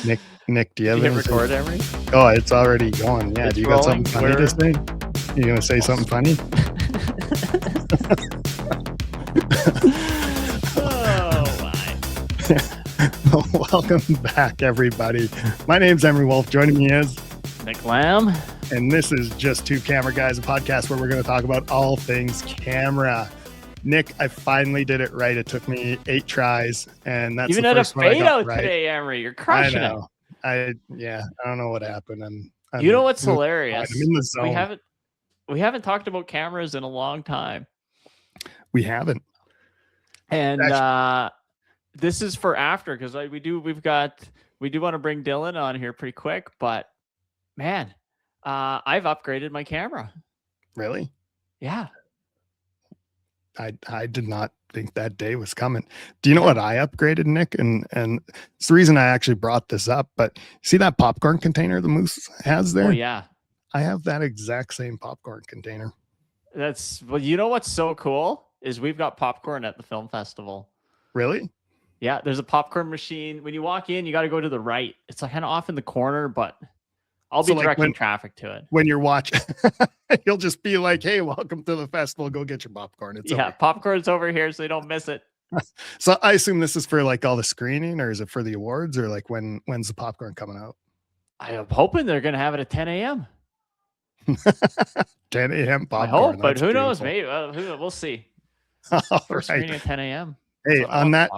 Nick, do you Did have you hit anything? record, Emery? Oh, it's already going. Yeah, It's do you got rolling. something funny to say? You gonna say something funny? Oh my! Welcome back, everybody. My name's Emery Wolf. Joining me is Nick Lamb, and this is Just Two Camera Guys, a podcast where we're going to talk about all things camera. Nick, I finally did it right. It took me 8 tries, and that's even the at a first one I fade got out right. today, Emery. You're I crushing know. I don't know what happened. I'm You know what's doing hilarious? fine. I'm in the zone. We haven't talked about cameras in a long time, We haven't. and this is for after because we do want to bring Dylan on here pretty quick. But man, I've upgraded my camera. Really? Yeah. I did not think that day was coming. Do you know what I upgraded, Nick? And it's the reason I actually brought this up. But see that popcorn container the Moose has there? Oh yeah. I have that exact same popcorn container. You know what's so cool is we've got popcorn at the film festival. Really? Yeah, there's a popcorn machine. When you walk in, you got to go to the right. It's like kind of off in the corner, but I'll be directing traffic to it. When you're watching, you'll just be like, "Hey, welcome to the festival. Go get your popcorn." It's over. Popcorn's over here, so you don't miss it. So I assume this is for like all the screening, or is it for the awards, or like when's the popcorn coming out? I am hoping they're going to have it at 10 a.m. 10 a.m. popcorn. I hope, but who beautiful. knows? Maybe we'll see. First screening at 10 a.m. Hey, on that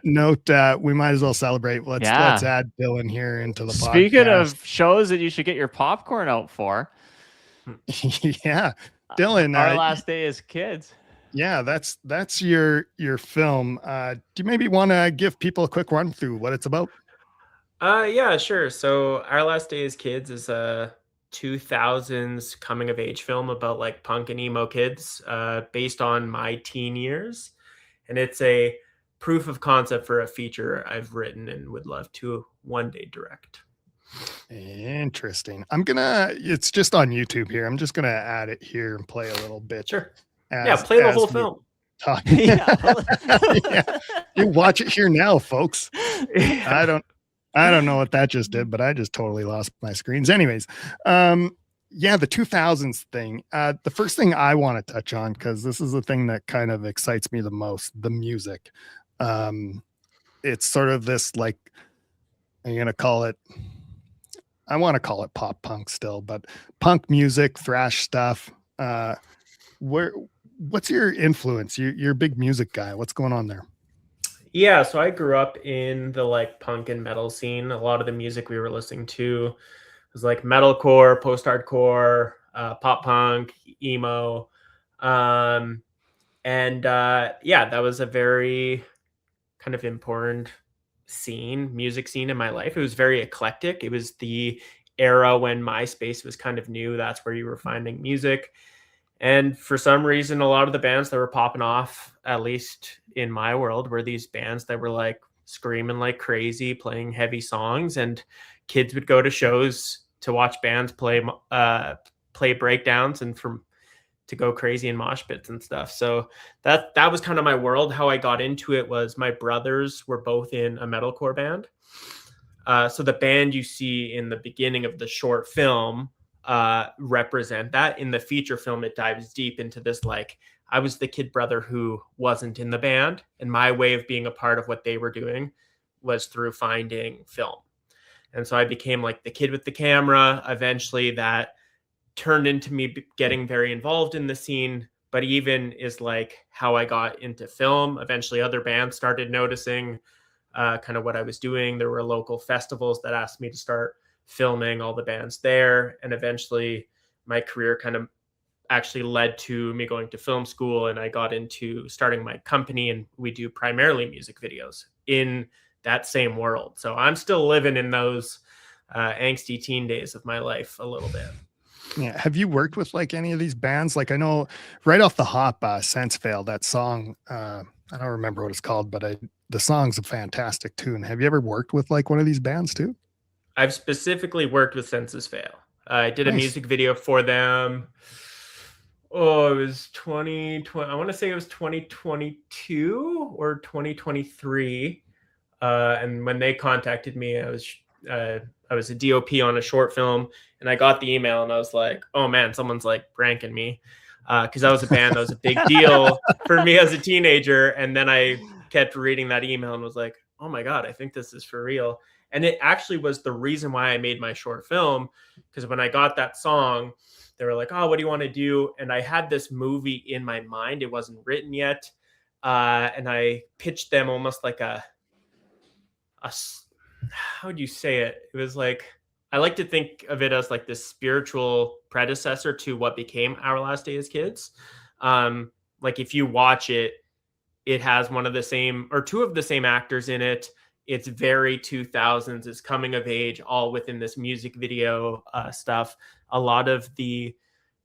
note, we might as well celebrate. Let's add Dylan here into the podcast. Speaking of shows that you should get your popcorn out for. Yeah. Dylan. Our Last Day as Kids. Yeah, that's your film. Do you maybe want to give people a quick run through what it's about? Yeah, sure. So Our Last Day as Kids is a 2000s coming of age film about like punk and emo kids, based on my teen years. And it's a proof of concept for a feature I've written and would love to one day direct. Interesting. It's just on YouTube here. I'm just gonna add it here and play a little bit. Sure. Play the whole film. Yeah. You watch it here now, folks. I don't know what that just did, but I just totally lost my screens. Anyways, the 2000s thing. The first thing I want to touch on, because this is the thing that kind of excites me the most, the music. It's sort of this like, I want to call it pop punk still, but punk music, thrash stuff. What's your influence? You're a big music guy. What's going on there? Yeah, so I grew up in the like punk and metal scene. A lot of the music we were listening to was like metalcore, post-hardcore, pop punk, emo. That was a very kind of important music scene in my life. It was very eclectic. It was the era when MySpace was kind of new. That's where you were finding music. And for some reason, a lot of the bands that were popping off, at least in my world, were these bands that were like screaming like crazy, playing heavy songs, and kids would go to shows to watch bands play breakdowns and to go crazy in mosh pits and stuff. So that was kind of my world. How I got into it was my brothers were both in a metalcore band. So the band you see in the beginning of the short film represent that. In the feature film, it dives deep into this, like, I was the kid brother who wasn't in the band, and my way of being a part of what they were doing was through finding film. And so I became like the kid with the camera. Eventually that turned into me getting very involved in the scene, but even is like how I got into film. Eventually other bands started noticing kind of what I was doing. There were local festivals that asked me to start filming all the bands there. And eventually my career kind of actually led to me going to film school, and I got into starting my company, and we do primarily music videos in that same world. So I'm still living in those angsty teen days of my life a little bit. Yeah. Have you worked with like any of these bands? Like I know right off the hop, Sense Fail, that song, I don't remember what it's called, but the song's a fantastic tune. Have you ever worked with like one of these bands too? I've specifically worked with Senses Fail. I did a music video for them. Oh, it was 2020. I want to say it was 2022 or 2023. And when they contacted me, I was a DOP on a short film, and I got the email, and I was like, oh man, someone's like pranking me, because that was a band that was a big deal for me as a teenager. And then I kept reading that email and was like, oh my God, I think this is for real. And it actually was the reason why I made my short film, because when I got that song, they were like, oh, what do you want to do? And I had this movie in my mind. It wasn't written yet. And I pitched them almost like how would you say it? It was like, I like to think of it as like this spiritual predecessor to what became Our Last Day as Kids. Like if you watch it, it has one of the same or two of the same actors in it. It's very 2000s. It's coming of age, all within this music video stuff. A lot of the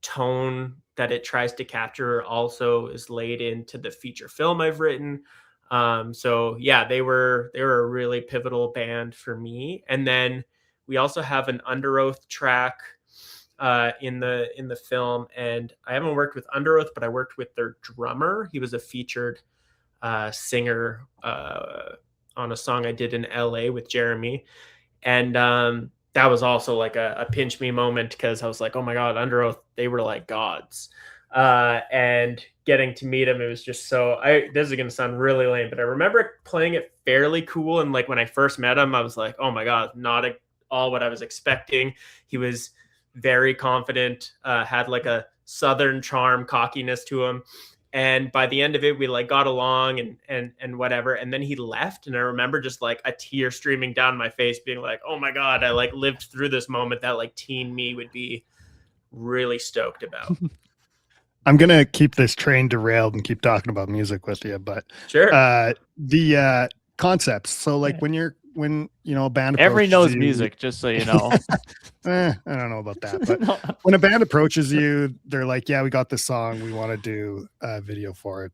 tone that it tries to capture also is laid into the feature film I've written. So yeah, they were a really pivotal band for me. And then we also have an Underoath track in the film, and I haven't worked with Underoath, but I worked with their drummer. He was a featured singer on a song I did in LA with Jeremy. And that was also like a pinch me moment, because I was like, oh my God, Underoath, they were like gods. And getting to meet him, it was just this is going to sound really lame, but I remember playing it fairly cool. And like when I first met him, I was like, oh my God, not at all what I was expecting. He was very confident, had like a Southern charm, cockiness to him. And by the end of it, we like got along and whatever. And then he left. And I remember just like a tear streaming down my face, being like, oh my God, I like lived through this moment that like teen me would be really stoked about. I'm going to keep this train derailed and keep talking about music with you, but sure. The concepts. So like when you know, a band Every knows you, music, just so you know. I don't know about that, but when a band approaches you, they're like, yeah, we got this song, we want to do a video for it.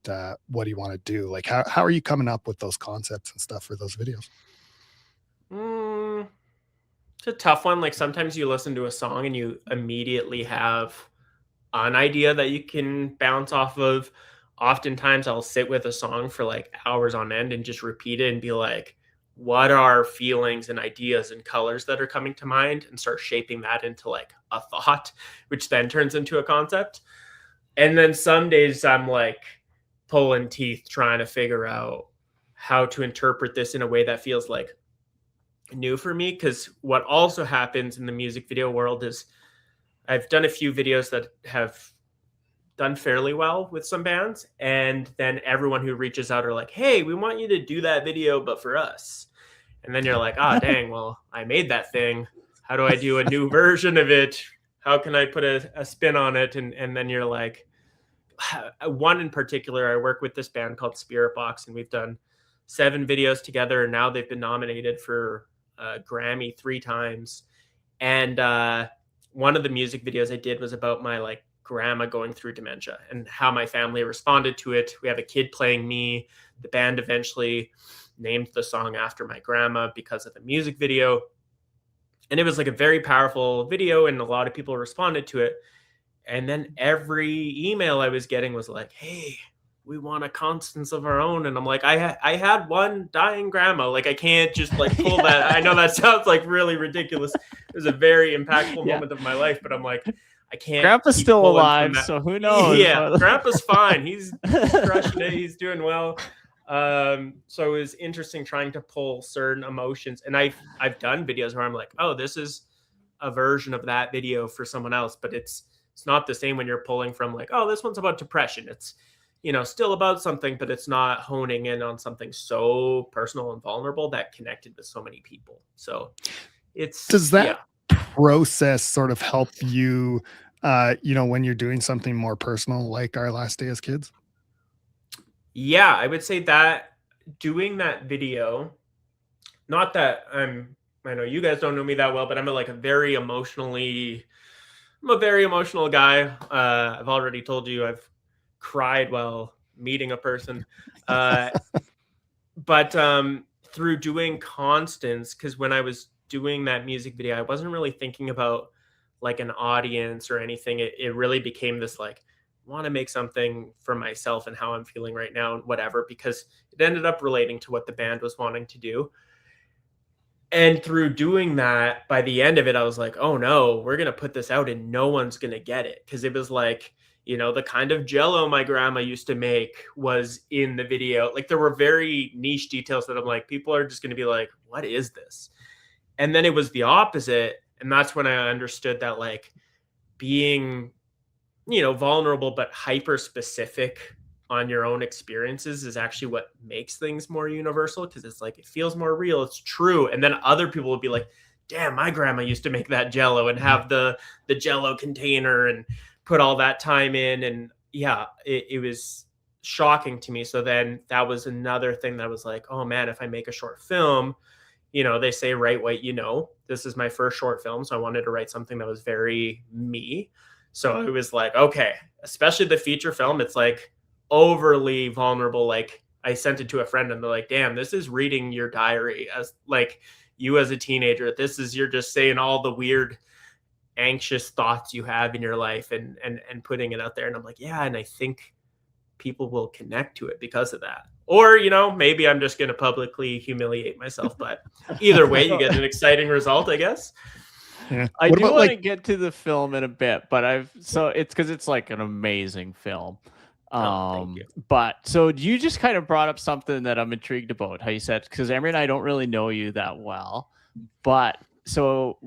What do you want to do? Like, how are you coming up with those concepts and stuff for those videos? It's a tough one. Like sometimes you listen to a song and you immediately have an idea that you can bounce off of. Oftentimes I'll sit with a song for like hours on end and just repeat it and be like, what are feelings and ideas and colors that are coming to mind, and start shaping that into like a thought, which then turns into a concept. And then some days I'm like pulling teeth trying to figure out how to interpret this in a way that feels like new for me. Because what also happens in the music video world is I've done a few videos that have done fairly well with some bands, and then everyone who reaches out are like, hey, we want you to do that video but for us. And then you're like, dang, well, I made that thing, how do I do a new version of it? How can I put a spin on it? And then you're like, one in particular, I work with this band called Spiritbox, and we've done 7 videos together, and now they've been nominated for a Grammy 3 times. And one of the music videos I did was about my like grandma going through dementia and how my family responded to it. We have a kid playing me. The band eventually named the song after my grandma because of the music video. And it was like a very powerful video, and a lot of people responded to it. And then every email I was getting was like, hey, we want a Constance of our own. And I'm like, I had one dying grandma. Like, I can't just like pull that. I know that sounds like really ridiculous. It was a very impactful moment of my life, but I'm like, I can't. Grandpa's still alive, so who knows? Yeah, Grandpa's fine. He's crushing it. He's doing well. So it was interesting trying to pull certain emotions. And I've done videos where I'm like, oh, this is a version of that video for someone else, but it's not the same when you're pulling from like, oh, this one's about depression. It's, you know, still about something, but it's not honing in on something so personal and vulnerable that connected with so many people. So does that process sort of help you, you know, when you're doing something more personal, like Our Last Day as Kids? Yeah, I would say that doing that video, not that I know you guys don't know me that well, but I'm a very emotional guy. I've already told you I've cried while meeting a person. But through doing Constance, because when I was doing that music video, I wasn't really thinking about like an audience or anything. It really became this like want to make something for myself and how I'm feeling right now and whatever, because it ended up relating to what the band was wanting to do. And through doing that, by the end of it, I was like, oh no, we're going to put this out and no one's going to get it. Cause it was like, you know, the kind of jello my grandma used to make was in the video. Like there were very niche details that I'm like, people are just going to be like, what is this? And then it was the opposite. And that's when I understood that like being, you know, vulnerable, but hyper specific on your own experiences is actually what makes things more universal, because it's like it feels more real, it's true. And then other people would be like, damn, my grandma used to make that jello and have the jello container and put all that time in. And yeah, it was shocking to me. So then that was another thing that was like, oh man, if I make a short film, you know, they say write what you know. This is my first short film, so I wanted to write something that was very me. So it was like, okay, especially the feature film, it's like overly vulnerable. Like I sent it to a friend and they're like, damn, this is reading your diary as like you as a teenager. This is, you're just saying all the weird anxious thoughts you have in your life and putting it out there. And I'm like, yeah, and I think people will connect to it because of that. Or, you know, maybe I'm just going to publicly humiliate myself, but either way, you get an exciting result, I guess. Yeah. I do want to get to the film in a bit, but it's because it's like an amazing film. Thank you. But so you just kind of brought up something that I'm intrigued about, how you said, because Emery and I don't really know you that well, but so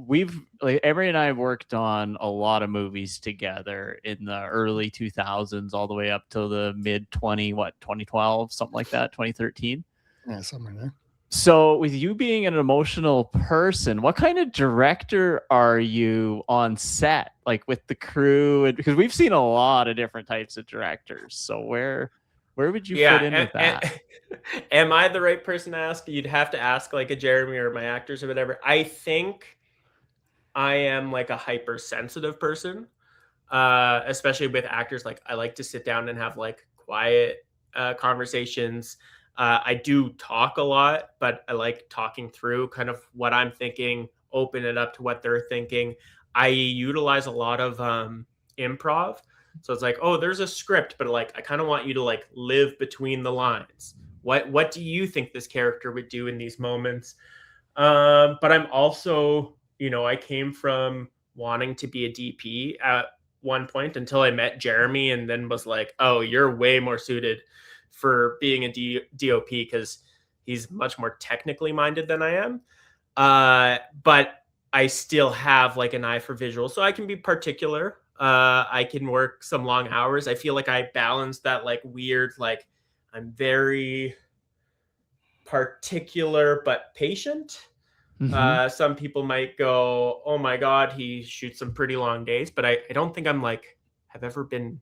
Emery and I worked on a lot of movies together in the early 2000s, all the way up to the mid 2012, something like that, 2013. Yeah, somewhere there. So with you being an emotional person, what kind of director are you on set, like with the crew? And because we've seen a lot of different types of directors. So where would you fit in with that? Am I the right person to ask? You'd have to ask like a Jeremy or my actors or whatever. I think I am like a hypersensitive person, especially with actors. Like I like to sit down and have like quiet conversations. I do talk a lot, but I like talking through kind of what I'm thinking, open it up to what they're thinking. I utilize a lot of improv. So it's like, oh, there's a script, but like I kind of want you to like live between the lines. What do you think this character would do in these moments? But I'm also, you know, I came from wanting to be a DP at one point until I met Jeremy, and then was like, oh, you're way more suited for being a DOP because he's much more technically minded than I am. But I still have like an eye for visual, so I can be particular. I can work some long hours. I feel like I balance that like weird, like I'm very particular but patient. Mm-hmm. Some people might go, oh my God, he shoots some pretty long days, but I don't think I'm like, have ever been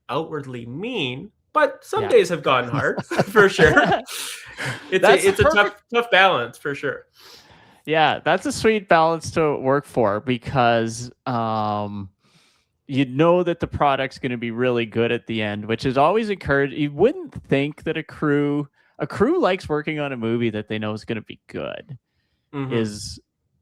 outwardly mean, but some days have gotten hard for sure. It's a tough balance for sure. Yeah, that's a sweet balance to work for, because you know that the product's going to be really good at the end, which is always encouraged. You wouldn't think that a crew likes working on a movie that they know is going to be good. Mm-hmm.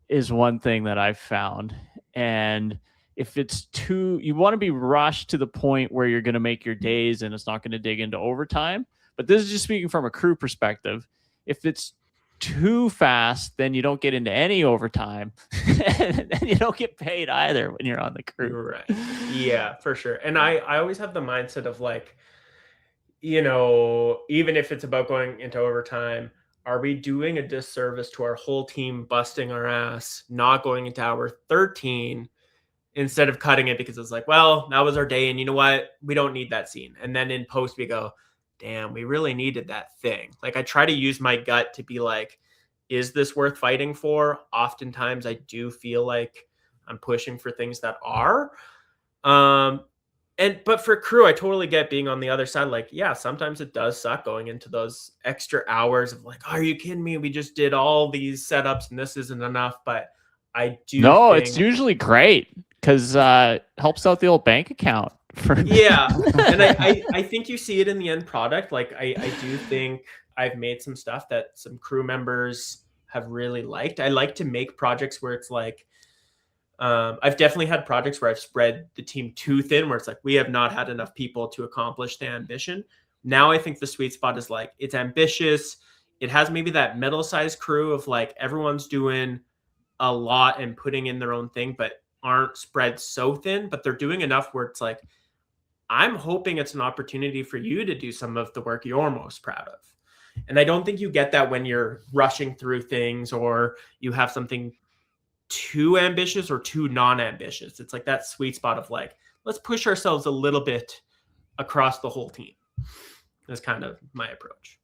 is one thing that I've found. And if it's you want to be rushed to the point where you're going to make your days and it's not going to dig into overtime. But this is just speaking from a crew perspective. If it's too fast, then you don't get into any overtime and you don't get paid either when you're on the crew. Right. Yeah, for sure. And I always have the mindset of like, you know, even if it's about going into overtime, are we doing a disservice to our whole team busting our ass, not going into hour 13 instead of cutting it because it's like, well, that was our day. And you know what? We don't need that scene. And then in post, we go, damn, we really needed that thing. Like I try to use my gut to be like, is this worth fighting for? Oftentimes I do feel like I'm pushing for things that are. But for crew, I totally get being on the other side. Like, yeah, sometimes it does suck going into those extra hours of like, are you kidding me? We just did all these setups and this isn't enough. But I do. No, it's usually great because helps out the old bank account. Yeah. And I think you see it in the end product. Like, I do think I've made some stuff that some crew members have really liked. I like to make projects where it's like, I've definitely had projects where I've spread the team too thin, where it's like we have not had enough people to accomplish the ambition. Now I think the sweet spot is like it's ambitious. It has maybe that middle-sized crew of like everyone's doing a lot and putting in their own thing, but aren't spread so thin, but they're doing enough where it's like, I'm hoping it's an opportunity for you to do some of the work you're most proud of. And I don't think you get that when you're rushing through things or you have something too ambitious or too non-ambitious. It's like that sweet spot of like, let's push ourselves a little bit across the whole team. That's kind of my approach.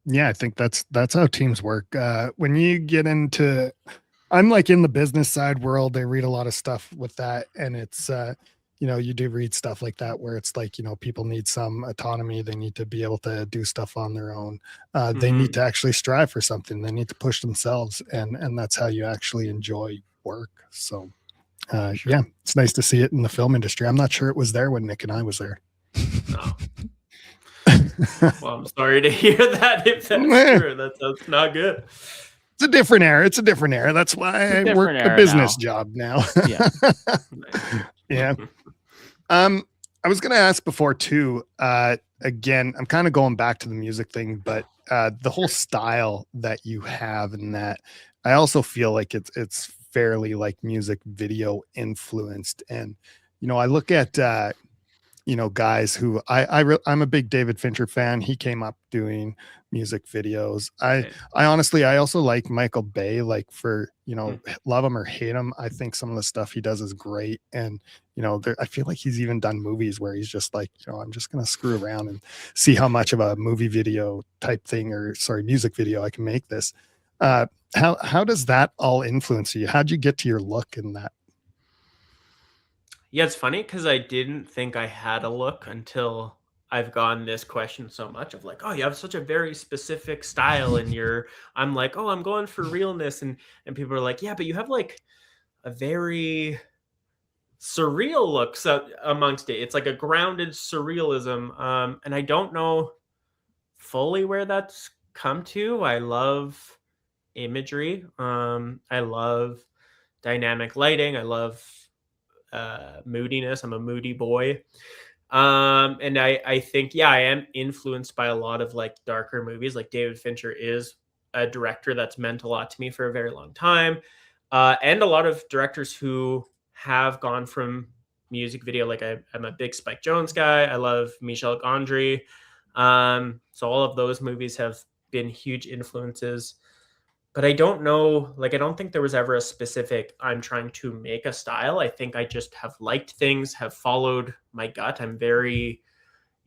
Yeah, I think that's how teams work. When you get into, I'm like in the business side world, I read a lot of stuff with that, and it's you do read stuff like that where it's like, people need some autonomy. They need to be able to do stuff on their own. They need to actually strive for something. They need to push themselves, and that's how you actually enjoy work. So yeah, it's nice to see it in the film industry. I'm not sure it was there when Nick and I was there. No. Well, I'm sorry to hear that. If that's true, that's not good. It's a different era. It's a different era. That's why I work a business job now. Yeah. Yeah. I was going to ask before too, again, I'm kind of going back to the music thing, but the whole style that you have in that, I also feel like it's fairly like music video influenced. And, I look at, guys who I'm a big David Fincher fan. He came up doing music videos. I honestly, I also like Michael Bay, like for, love him or hate him. I think some of the stuff he does is great. And, I feel like he's even done movies where he's just like, I'm just going to screw around and see how much of a movie video type thing, or sorry, music video I can make this. How does that all influence you? How'd you get to your look in that? Yeah, it's funny because I didn't think I had a look until I've gotten this question so much of like, oh, you have such a very specific style and I'm like, oh, I'm going for realness. And people are like, yeah, but you have like a very surreal look amongst it. It's like a grounded surrealism. And I don't know fully where that's come to. I love imagery. I love dynamic lighting. I love moodiness. I'm a moody boy. And I think, yeah, I am influenced by a lot of like darker movies. Like David Fincher is a director that's meant a lot to me for a very long time. And a lot of directors who have gone from music video. Like I'm a big Spike Jonze guy. I love Michel Gondry. So all of those movies have been huge influences. But I don't know, like, I don't think there was ever a specific, I'm trying to make a style. I think I just have liked things, have followed my gut. I'm very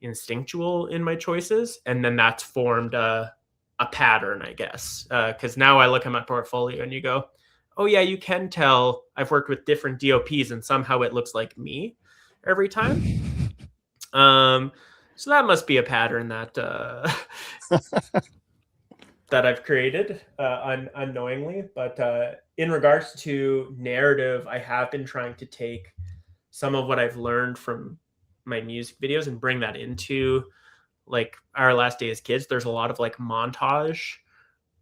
instinctual in my choices. And then that's formed a pattern, I guess. Because now I look at my portfolio and you go, oh, yeah, you can tell I've worked with different DOPs and somehow it looks like me every time. So that must be a pattern that that I've created unknowingly. But in regards to narrative, I have been trying to take some of what I've learned from my music videos and bring that into like Our Last Day as Kids. There's a lot of like montage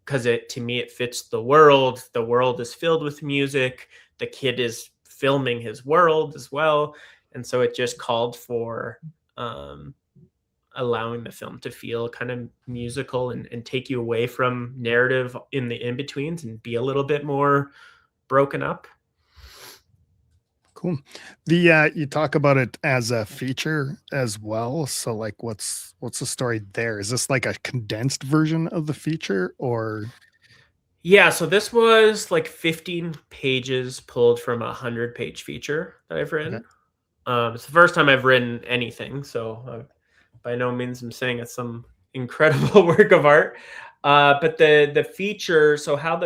because to me, it fits the world. The world is filled with music. The kid is filming his world as well. And so it just called for allowing the film to feel kind of musical and take you away from narrative in the in-betweens and be a little bit more broken up. Cool. You talk about it as a feature as well. So like what's the story there? Is this like a condensed version of the feature or? Yeah, so this was like 15 pages pulled from a 100-page feature that I've written. Okay. It's the first time I've written anything, so by no means I'm saying it's some incredible work of art. But the feature, so how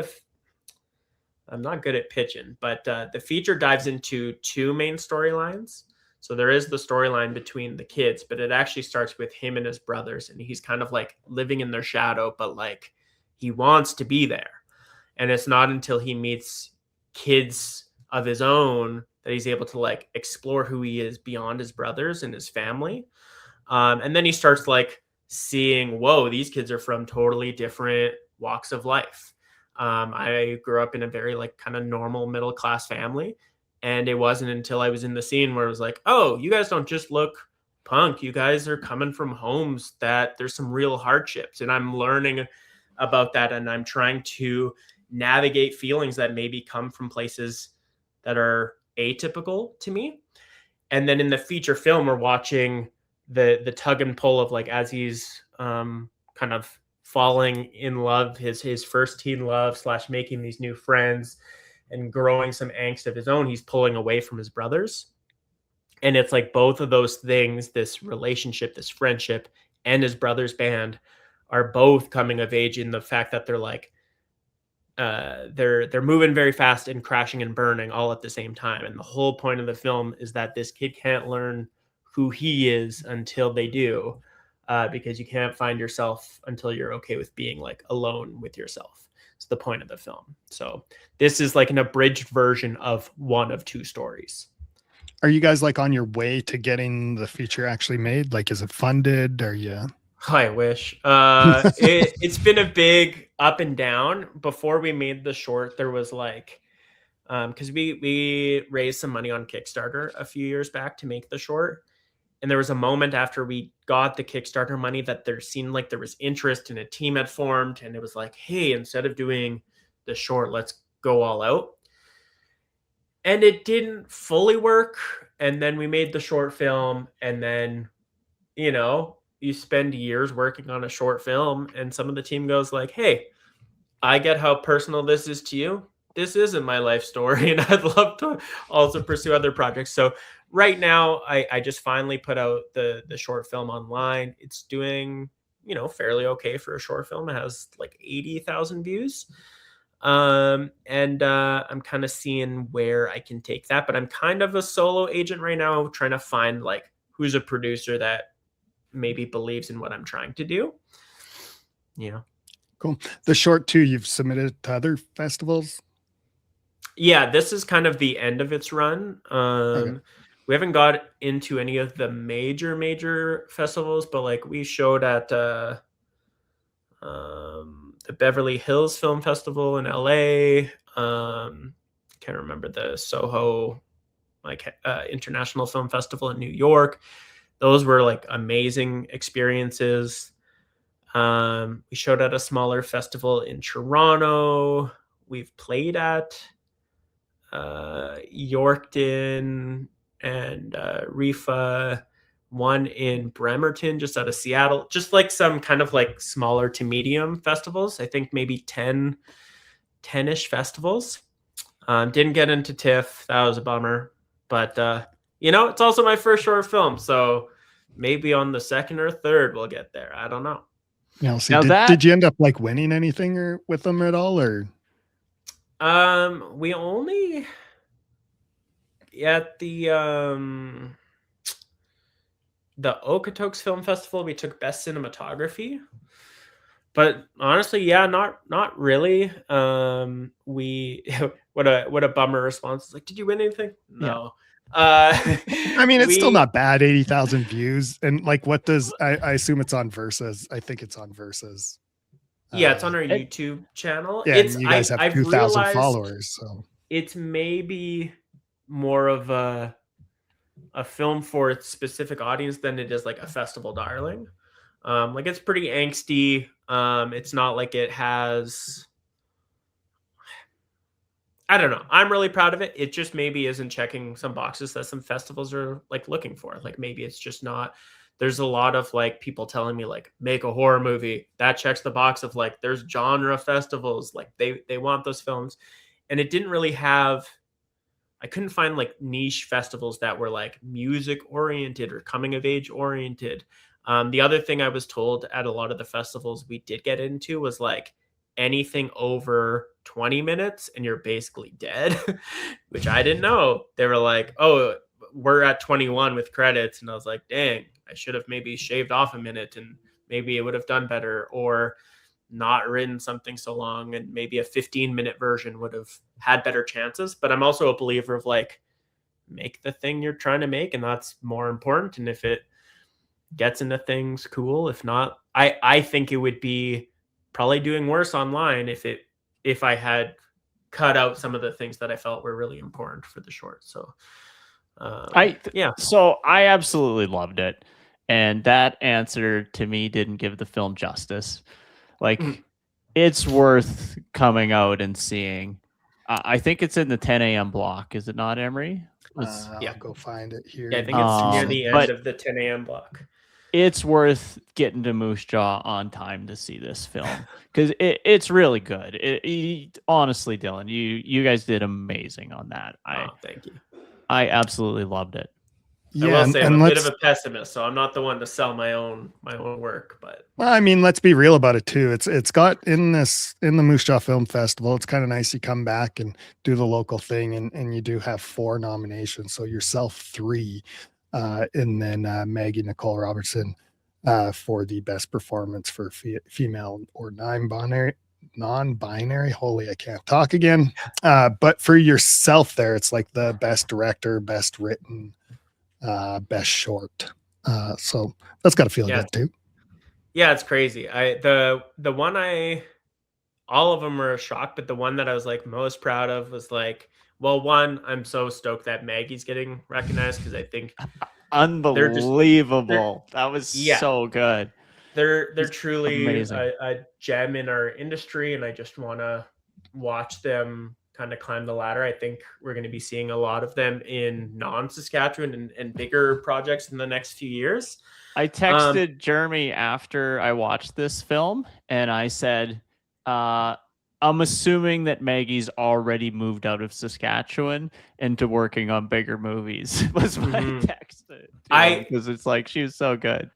I'm not good at pitching, but the feature dives into two main storylines. So there is the storyline between the kids, but it actually starts with him and his brothers, and he's kind of like living in their shadow, but like he wants to be there. And it's not until he meets kids of his own that he's able to like explore who he is beyond his brothers and his family. And then he starts like seeing, whoa, these kids are from totally different walks of life. I grew up in a very like kind of normal middle class family. And it wasn't until I was in the scene where it was like, oh, you guys don't just look punk. You guys are coming from homes that there's some real hardships. And I'm learning about that. And I'm trying to navigate feelings that maybe come from places that are atypical to me. And then in the feature film, we're watching the tug and pull of like as he's kind of falling in love, his first teen love / making these new friends and growing some angst of his own, he's pulling away from his brothers. And it's like both of those things, this relationship, this friendship, and his brother's band are both coming of age in the fact that they're like they're moving very fast and crashing and burning all at the same time. And the whole point of the film is that this kid can't learn who he is until they do, because you can't find yourself until you're okay with being like alone with yourself. It's the point of the film. So this is like an abridged version of one of two stories. Are you guys like on your way to getting the feature actually made? Like, is it funded? Are you? I wish. It's been a big up and down. Before we made the short, there was like, because we raised some money on Kickstarter a few years back to make the short. And there was a moment after we got the Kickstarter money that there seemed like there was interest and a team had formed. And it was like, hey, instead of doing the short, let's go all out. And it didn't fully work. And then we made the short film. And then, you know, you spend years working on a short film and some of the team goes like, hey, I get how personal this is to you. This isn't my life story. And I'd love to also pursue other projects. So right now I just finally put out the short film online. It's doing, you know, fairly okay for a short film. It has like 80,000 views. I'm kind of seeing where I can take that, but I'm kind of a solo agent right now, trying to find like who's a producer that maybe believes in what I'm trying to do. Yeah. Cool. The short too, you've submitted to other festivals? Yeah, this is kind of the end of its run. Okay. We haven't got into any of the major festivals, but like we showed at the Beverly Hills Film Festival in LA. Can't remember the Soho like International Film Festival in New York. Those were like amazing experiences. We showed at a smaller festival in Toronto. We've played at Yorkton and Rifa, one in Bremerton, just out of Seattle, just like some kind of like smaller to medium festivals. I think maybe 10-ish festivals. Didn't get into TIFF. That was a bummer. But, you know, it's also my first short film. So maybe on the second or third, we'll get there. I don't know. Yeah. See, did you end up like winning anything or with them at all, or? We only at the Okotoks Film Festival, we took best cinematography. But honestly, yeah, not really. We what a bummer response. It's like, did you win anything? No. I mean, it's still not bad. 80,000 views, and like, what does I assume it's on Versus? I think it's on Versus. Yeah, it's on our YouTube channel. Yeah, and you guys have 2,000 followers, so it's maybe more of a film for its specific audience than it is like a festival darling. Like it's pretty angsty. It's not like it has. I don't know. I'm really proud of it. It just maybe isn't checking some boxes that some festivals are like looking for. Like maybe it's just not. There's a lot of like people telling me like make a horror movie that checks the box of like there's genre festivals, like they want those films, and it didn't really have. I couldn't find like niche festivals that were like music oriented or coming of age oriented. The other thing I was told at a lot of the festivals we did get into was like anything over 20 minutes and you're basically dead, which I didn't know. They were like, oh, we're at 21 with credits. And I was like, dang, I should have maybe shaved off a minute and maybe it would have done better, or not written something so long and maybe a 15-minute version would have had better chances. But I'm also a believer of like, make the thing you're trying to make, and that's more important. And if it gets into things, cool. If not, I think it would be probably doing worse online if it if I had cut out some of the things that I felt were really important for the short. So So I absolutely loved it, and that answer to me didn't give the film justice. Like, it's worth coming out and seeing. I think it's in the 10 a.m. block, is it not, Emery? I'll go find it here. Yeah, I think it's near the end of the 10 a.m. block. It's worth getting to Moose Jaw on time to see this film because it's really good. Honestly, Dylan, you guys did amazing on that. Thank you. I absolutely loved it. Yeah, I will say I'm a bit of a pessimist, so I'm not the one to sell my own work. But well, I mean, let's be real about it too. It's got in the Moose Jaw Film Festival. It's kind of nice you come back and do the local thing, and you do have 4 nominations. So yourself 3, and then Maggie Nicole Robertson for the best performance for female or non-binary. Holy, I can't talk again. But for yourself, there, it's like the best director, best written, best short. So that's got to feel good too. Yeah, it's crazy. The one all of them were a shock, but the one that I was like most proud of was like, well, one, I'm so stoked that Maggie's getting recognized because I think unbelievable. That was so good. They're truly a gem in our industry, and I just want to watch them kind of climb the ladder. I think we're going to be seeing a lot of them in non-Saskatchewan and bigger projects in the next few years. I texted Jeremy after I watched this film, and I said, I'm assuming that Maggie's already moved out of Saskatchewan into working on bigger movies, was my text. Because it's like, she was so good.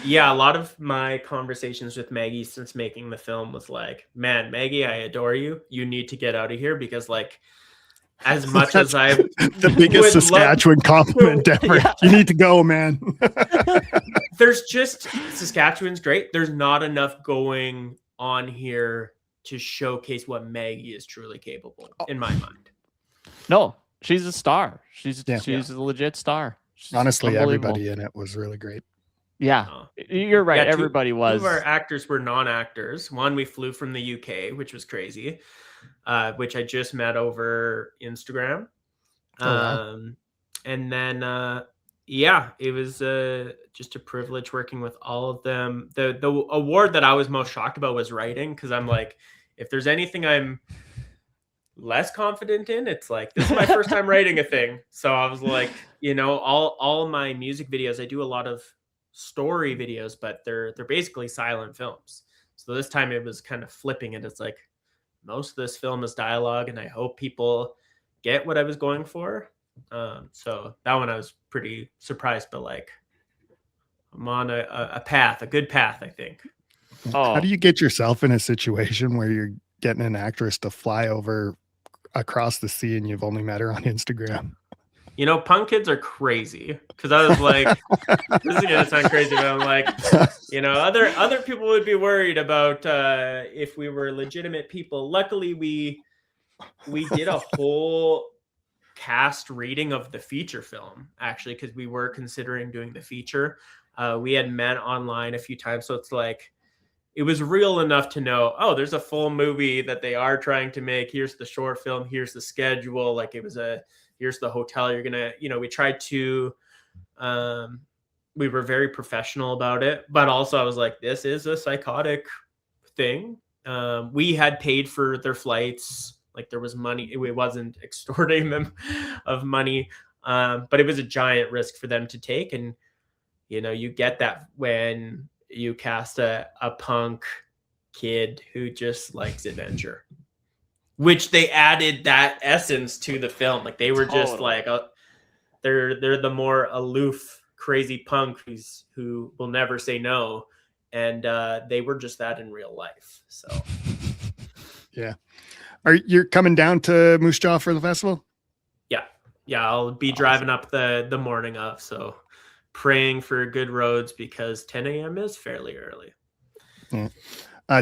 Yeah, a lot of my conversations with Maggie since making the film was like, man, Maggie, I adore you. You need to get out of here because, like, as much as I the biggest Saskatchewan compliment ever. Yeah. You need to go, man. There's just Saskatchewan's great. There's not enough going on here to showcase what Maggie is truly capable in my mind. No, she's a star. She's a legit star. She's honestly, everybody in it was really great. Yeah, you're right. Yeah, everybody was. 2 of our actors were non-actors. One, we flew from the UK, which was crazy, which I just met over Instagram. Wow. And then, it was just a privilege working with all of them. The award that I was most shocked about was writing, because I'm like, if there's anything I'm less confident in, it's like, this is my first time writing a thing. So I was like, all my music videos, I do a lot of story videos, but they're basically silent films. So this time it was kind of flipping it. It's like, most of this film is dialogue, and I hope people get what I was going for. So that one I was pretty surprised, but like, I'm on a path, a good path, I think. How do you get yourself in a situation where you're getting an actress to fly over across the sea and you've only met her on Instagram? Punk kids are crazy, because I was like, this is gonna sound crazy, but I'm like, other people would be worried about if we were legitimate people. Luckily, we did a whole cast reading of the feature film, actually, because we were considering doing the feature. We had met online a few times, so it's like, it was real enough to know, there's a full movie that they are trying to make. Here's the short film. Here's the schedule. Like, it was here's the hotel you're gonna, we tried to, we were very professional about it, but also I was like, this is a psychotic thing. We had paid for their flights. Like, there was money. It wasn't extorting them of money, but it was a giant risk for them to take. And, you get that when you cast a punk kid who just likes adventure, which they added that essence to the film. Like, they were just like, they're the more aloof, crazy punk who will never say no. And they were just that in real life. So yeah. You're coming down to Moose Jaw for the festival? Yeah. I'll be driving up the morning of, so praying for good roads, because 10 a.m. is fairly early. Yeah.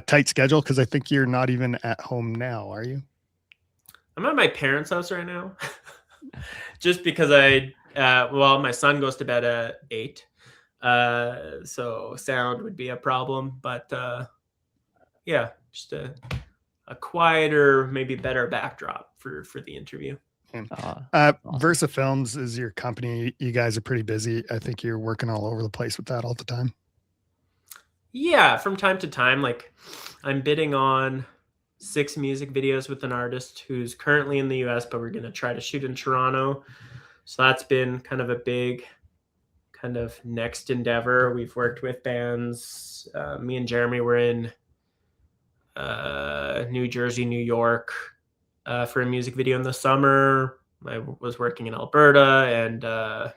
Tight schedule, because I think you're not even at home now, are you? I'm at my parents' house right now. Just because my son goes to bed at 8. So sound would be a problem, but just a quieter, maybe better backdrop for the interview. Versa Films is your company. You guys are pretty busy. I think you're working all over the place with that all the time. Yeah, from time to time, like I'm bidding on 6 music videos with an artist who's currently in the US, but we're going to try to shoot in Toronto. So that's been kind of a big kind of next endeavor. We've worked with bands. Me and Jeremy were in New Jersey, New York for a music video in the summer. I was working in Alberta and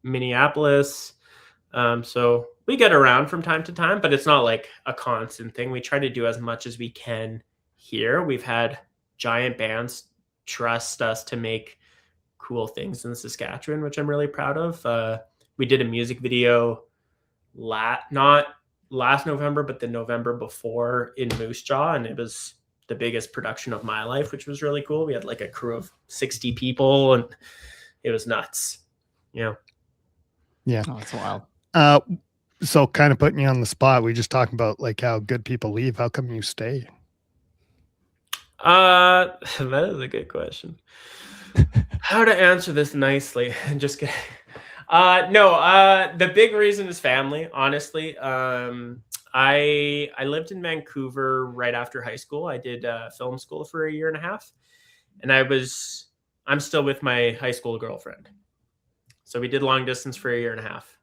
Minneapolis. So we get around from time to time, but it's not like a constant thing. We try to do as much as we can here. We've had giant bands trust us to make cool things in Saskatchewan, which I'm really proud of. We did a music video not last November, but the November before in Moose Jaw, and it was the biggest production of my life, which was really cool. We had like a crew of 60 people, and it was nuts. Yeah. Oh, that's wild. So kind of putting you on the spot, we just talking about like how good people leave. How come you stay? That is a good question. How to answer this nicely? Just kidding. The big reason is family, honestly. I lived in Vancouver right after high school. I did film school for a year and a half, and I'm still with my high school girlfriend. So we did long distance for a year and a half,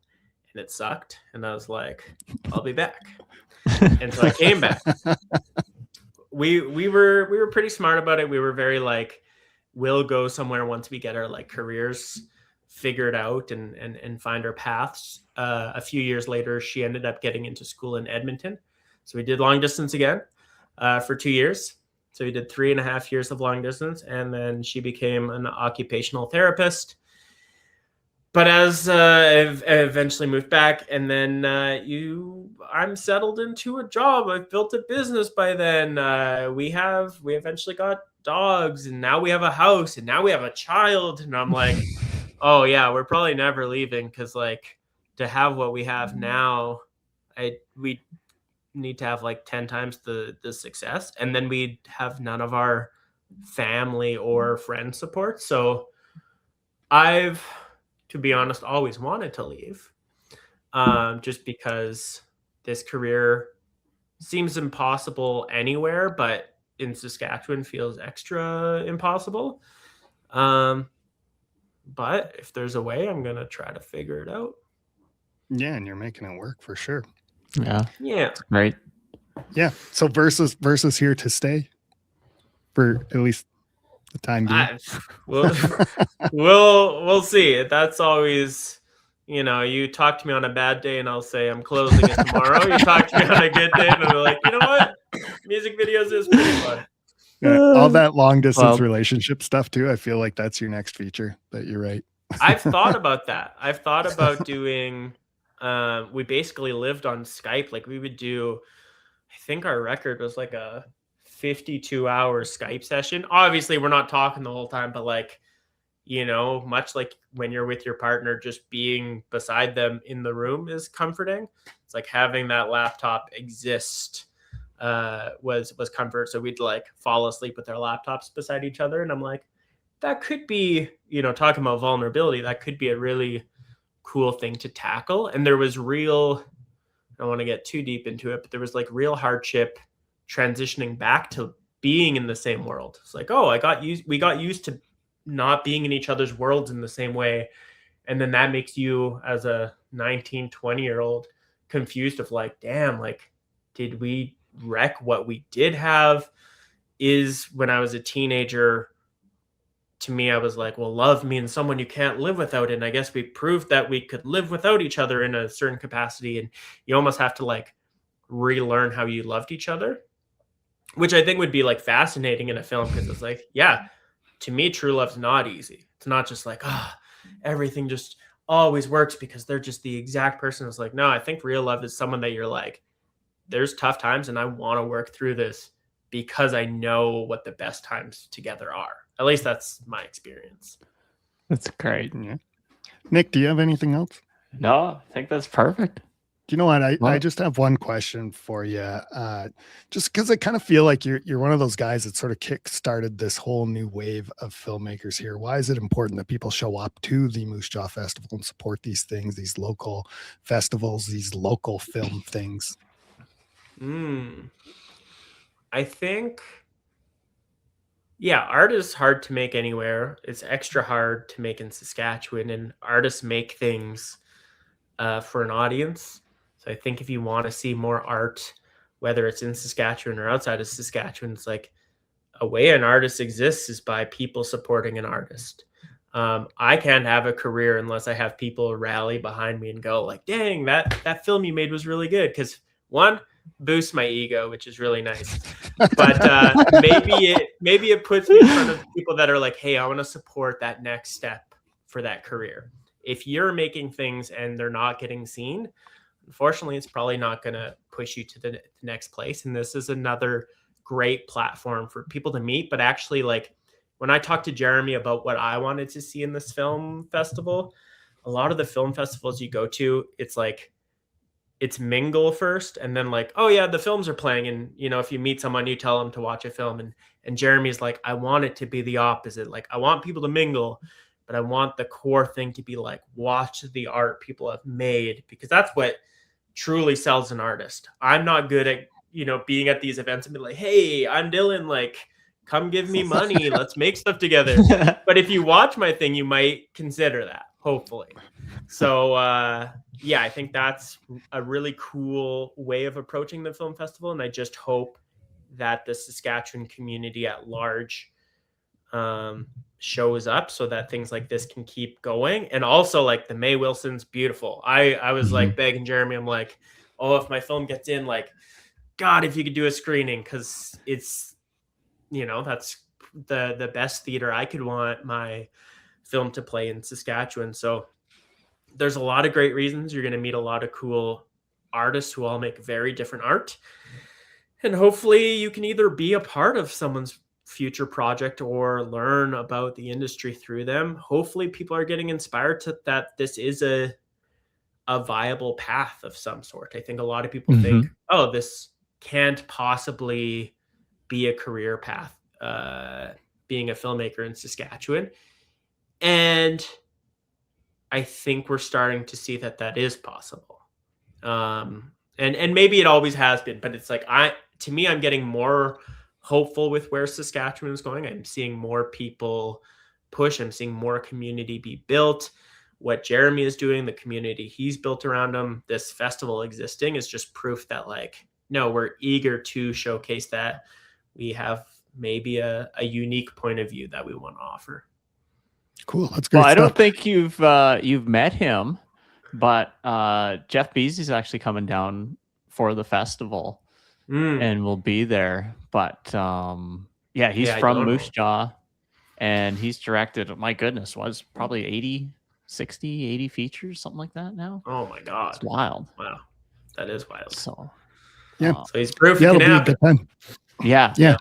and it sucked. And I was like, I'll be back. And so I came back. We were pretty smart about it. We were very like, we'll go somewhere once we get our like careers figured out and find our paths. A few years later, she ended up getting into school in Edmonton. So we did long distance again for 2 years. So we did 3.5 years of long distance, and then she became an occupational therapist. But as I eventually moved back, and then I'm settled into a job. I've built a business by then. We eventually got dogs, and now we have a house, and now we have a child. And I'm like, oh yeah, we're probably never leaving, because like to have what we have now, we need to have like 10 times the success, and then we'd have none of our family or friend support. So I've, to be honest, always wanted to leave, just because this career seems impossible anywhere, but in Saskatchewan feels extra impossible. But if there's a way, I'm going to try to figure it out. Yeah, and you're making it work for sure. Yeah. Yeah. Right. Yeah. So versus here to stay for at least the time being. We'll see. That's always, you talk to me on a bad day and I'll say I'm closing it tomorrow. You talk to me on a good day and I'm like, you know what? Music videos is pretty fun. Yeah, all that long distance relationship stuff too. I feel like that's your next feature. That you're right. I've thought about that. I've thought about doing, we basically lived on Skype. Like we would do, I think our record was like a 52-hour Skype session. Obviously we're not talking the whole time, but like, much like when you're with your partner, just being beside them in the room is comforting. It's like having that laptop exist was comfort. So we'd like fall asleep with our laptops beside each other. And I'm like, that could be, talking about vulnerability, that could be a really cool thing to tackle. And there was I don't want to get too deep into it, but there was like real hardship transitioning back to being in the same world. It's like, oh, we got used to not being in each other's worlds in the same way. And then that makes you as a 19, 20-year-old confused of like, damn, like, did we wreck what we did have? Is when I was a teenager, to me, I was like, well, love means someone you can't live without. And I guess we proved that we could live without each other in a certain capacity. And you almost have to like relearn how you loved each other, which I think would be like fascinating in a film. Because it's like, yeah, to me, true love's not easy. It's not just like, everything just always works because they're just the exact person. It's like, no, I think real love is someone that you're like, there's tough times and I want to work through this because I know what the best times together are. At least that's my experience. That's great. Yeah. Nick, do you have anything else? No, I think that's perfect. you know what? I What? just have one question for you. Just because I kind of feel like you're one of those guys that sort of kick-started this whole new wave of filmmakers here. Why is it important that people show up to the Moose Jaw Festival and support these things, these local festivals, these local film things? I think, yeah, art is hard to make anywhere. It's extra hard to make in Saskatchewan, and artists make things for an audience. So I think if you want to see more art, whether it's in Saskatchewan or outside of Saskatchewan, it's like a way an artist exists is by people supporting an artist. I can't have a career unless I have people rally behind me and go like, dang, that film you made was really good. Because one, boosts my ego, which is really nice. But maybe it puts me in front of people that are like, hey, I want to support that next step for that career. If you're making things and they're not getting seen, unfortunately, it's probably not going to push you to the next place. And this is another great platform for people to meet. But actually, like when I talked to Jeremy about what I wanted to see in this film festival, a lot of the film festivals you go to, it's like, it's mingle first and then like, oh yeah, the films are playing. And, you know, if you meet someone, you tell them to watch a film. And Jeremy's like, I want it to be the opposite. Like, I want people to mingle, but I want the core thing to be like, watch the art people have made, because that's what truly sells an artist. I'm not good at, you know, being at these events and be like, hey, I'm Dylan, like, come give me money. Let's make stuff together. But if you watch my thing, you might consider that, hopefully. So, yeah, I think that's a really cool way of approaching the film festival. And I just hope that the Saskatchewan community at large shows up so that things like this can keep going. And also, like, the May Wilson's beautiful. I was like begging Jeremy, I'm like, oh, if my film gets in, like, God, if you could do a screening, because it's, you know, that's the best theater I could want my film to play in Saskatchewan. So there's a lot of great reasons. You're going to meet a lot of cool artists who all make very different art. And hopefully you can either be a part of someone's future project or learn about the industry through them. Hopefully people are getting inspired to that this is a viable path of some sort. I think a lot of people think, oh, this can't possibly be a career path, being a filmmaker in Saskatchewan. And I think we're starting to see that that is possible. And maybe it always has been, but it's like, to me, I'm getting more hopeful with where Saskatchewan is going. I'm seeing more people push. I'm seeing more community be built. What Jeremy is doing, the community he's built around him, this festival existing is just proof that, like, no, we're eager to showcase that we have maybe a unique point of view that we want to offer. Cool. That's great. Well, I stuff. don't think you've met him, but Jeff Beasley's actually coming down for the festival and will be there. But yeah, he's from Moose Jaw, and he's directed, my goodness, was probably 80 features, something like that now. Oh my God. It's wild. Wow. That is wild. So yeah. So he's proof yeah, it can it'll be a happen. good time. Yeah. Yeah.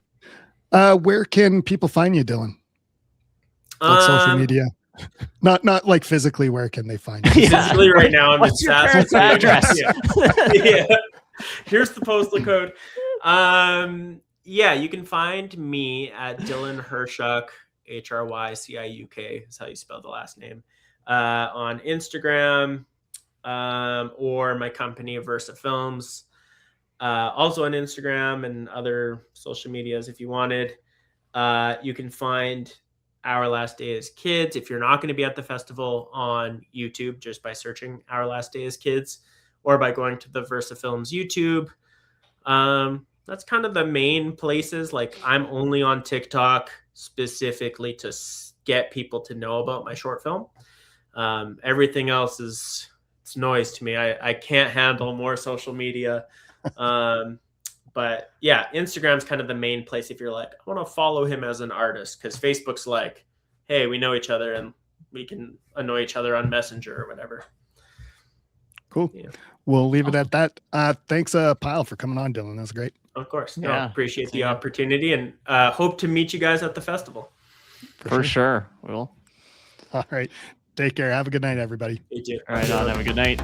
Where can people find you, Dylan? Like social media, not like physically. Where can they find you? Physically, right now, I'm in What's your address? Yeah. Here's the postal code. Yeah, you can find me at Dylan Hryciuk, Hryciuk is how you spell the last name, on Instagram, or my company Versa Films, also on Instagram and other social medias if you wanted. You can find Our Last Day as Kids, if you're not going to be at the festival, on YouTube just by searching Our Last Day as Kids, or by going to the Versa Films YouTube. That's kind of the main places. Like, I'm only on TikTok specifically to get people to know about my short film. Everything else it's noise to me. I can't handle more social media. But yeah, Instagram's kind of the main place if you're like, I want to follow him as an artist, because Facebook's like, hey, we know each other and we can annoy each other on Messenger or whatever. Cool. Yeah. We'll leave it at that. Thanks a pile for coming on, Dylan. That's great. Of course. Yeah. No, appreciate the opportunity, and hope to meet you guys at the festival. For sure. We will. All right. Take care. Have a good night, everybody. You too. All right, on. Have a good night.